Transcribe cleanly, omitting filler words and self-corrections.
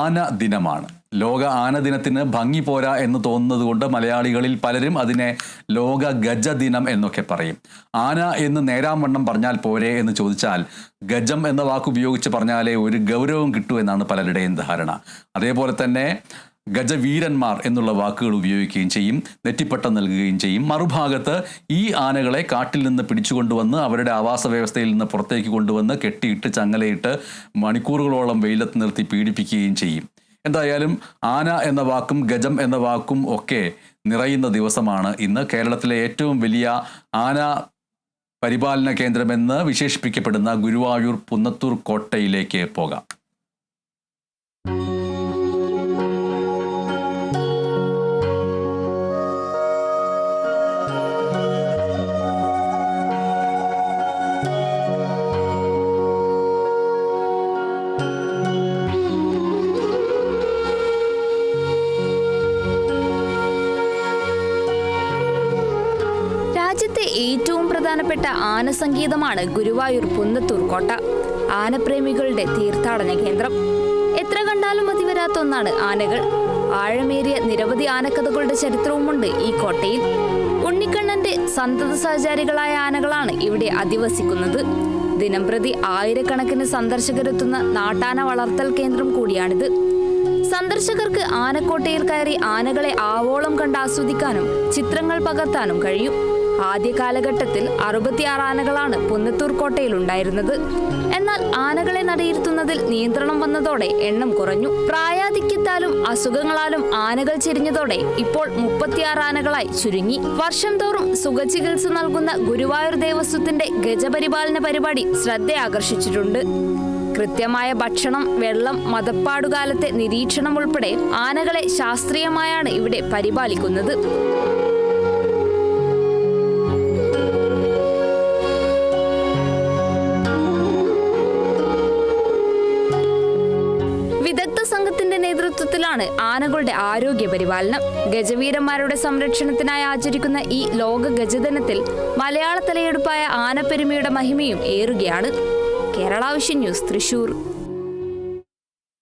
ആന ദിനമാണ്. ലോക ആന ദിനത്തിന് ഭംഗി പോരാ എന്ന് തോന്നുന്നത് കൊണ്ട് മലയാളികളിൽ പലരും അതിനെ ലോക ഗജ ദിനം എന്നൊക്കെ പറയും. ആന എന്ന് നേരാംവണ്ണം പറഞ്ഞാൽ പോരെ എന്ന് ചോദിച്ചാൽ ഗജം എന്ന വാക്ക് ഉപയോഗിച്ച് പറഞ്ഞാലേ ഒരു ഗൗരവം കിട്ടൂ എന്നാണ് പലരുടെയും ധാരണ. അതേപോലെ തന്നെ ഗജവീരന്മാർ എന്നുള്ള വാക്കുകൾ ഉപയോഗിക്കുകയും ചെയ്യും, നെറ്റിപ്പട്ടം നൽകുകയും ചെയ്യും. മറുഭാഗത്ത് ഈ ആനകളെ കാട്ടിൽ നിന്ന് പിടിച്ചുകൊണ്ടുവന്ന് അവരുടെ ആവാസ വ്യവസ്ഥയിൽ നിന്ന് പുറത്തേക്ക് കൊണ്ടുവന്ന് കെട്ടിയിട്ട് ചങ്ങലയിട്ട് മണിക്കൂറുകളോളം വെയിലത്ത് നിർത്തി പീഡിപ്പിക്കുകയും ചെയ്യും. എന്തായാലും ആന എന്ന വാക്കും ഗജം എന്ന വാക്കും ഒക്കെ നിറയുന്ന ദിവസമാണ് ഇന്ന്. കേരളത്തിലെ ഏറ്റവും വലിയ ആന പരിപാലന കേന്ദ്രമെന്ന് വിശേഷിപ്പിക്കപ്പെടുന്ന ഗുരുവായൂർ പുന്നത്തൂർ കോട്ടയിലേക്ക് പോകാം. രാജ്യത്തെ ഏറ്റവും പ്രധാനപ്പെട്ട ആനസങ്കേതമാണ് ഗുരുവായൂർ പുന്നത്തൂർ കോട്ട. ആനപ്രേമികളുടെ തീർത്ഥാടന കേന്ദ്രം. എത്ര കണ്ടാലും മതി വരാത്ത ഒന്നാണ് ആനകൾ. ആഴമേറിയ നിരവധി ആനക്കഥകളുടെ ചരിത്രവുമുണ്ട് ഈ കോട്ടയിൽ. ഉണ്ണിക്കണ്ണന്റെ സന്തത സഹചാരികളായ ആനകളാണ് ഇവിടെ അധിവസിക്കുന്നത്. ദിനംപ്രതി ആയിരക്കണക്കിന് സന്ദർശകരെത്തുന്ന നാട്ടാന വളർത്തൽ കേന്ദ്രം കൂടിയാണിത്. സന്ദർശകർക്ക് ആനക്കോട്ടയിൽ കയറി ആനകളെ ആവോളം കണ്ട് ആസ്വദിക്കാനും ചിത്രങ്ങൾ പകർത്താനും കഴിയും. ആദ്യ കാലഘട്ടത്തിൽ 66 ആനകളാണ് പുന്നത്തൂർ കോട്ടയിൽ ഉണ്ടായിരുന്നത്. എന്നാൽ ആനകളെ നടയിരുത്തുന്നതിൽ നിയന്ത്രണം വന്നതോടെ എണ്ണം കുറഞ്ഞു. പ്രായാധിക്യത്താലും അസുഖങ്ങളാലും ആനകൾ ചെരിഞ്ഞതോടെ ഇപ്പോൾ 36 ആനകളായി ചുരുങ്ങി. വർഷം തോറും സുഖചികിത്സ നൽകുന്ന ഗുരുവായൂർ ദേവസ്വത്തിന്റെ ഗജപരിപാലന പരിപാടി ശ്രദ്ധയാകർഷിച്ചിട്ടുണ്ട്. കൃത്യമായ ഭക്ഷണം, വെള്ളം, മദപ്പാടുകാലത്തെ നിരീക്ഷണം ഉൾപ്പെടെ ആനകളെ ശാസ്ത്രീയമായാണ് ഇവിടെ പരിപാലിക്കുന്നത്. വിദഗ്ധ സംഘത്തിന്റെ നേതൃത്വത്തിലാണ് ആനകളുടെ ആരോഗ്യ പരിപാലനം. ഗജവീരന്മാരുടെ സംരക്ഷണത്തിനായി ആചരിക്കുന്ന ഈ ലോക ഗജദിനത്തിൽ മലയാള തലയെടുപ്പായ ആനപ്പെരുമയുടെ മഹിമയും ഏറുകയാണ്. Kerala vision news, Thrissur.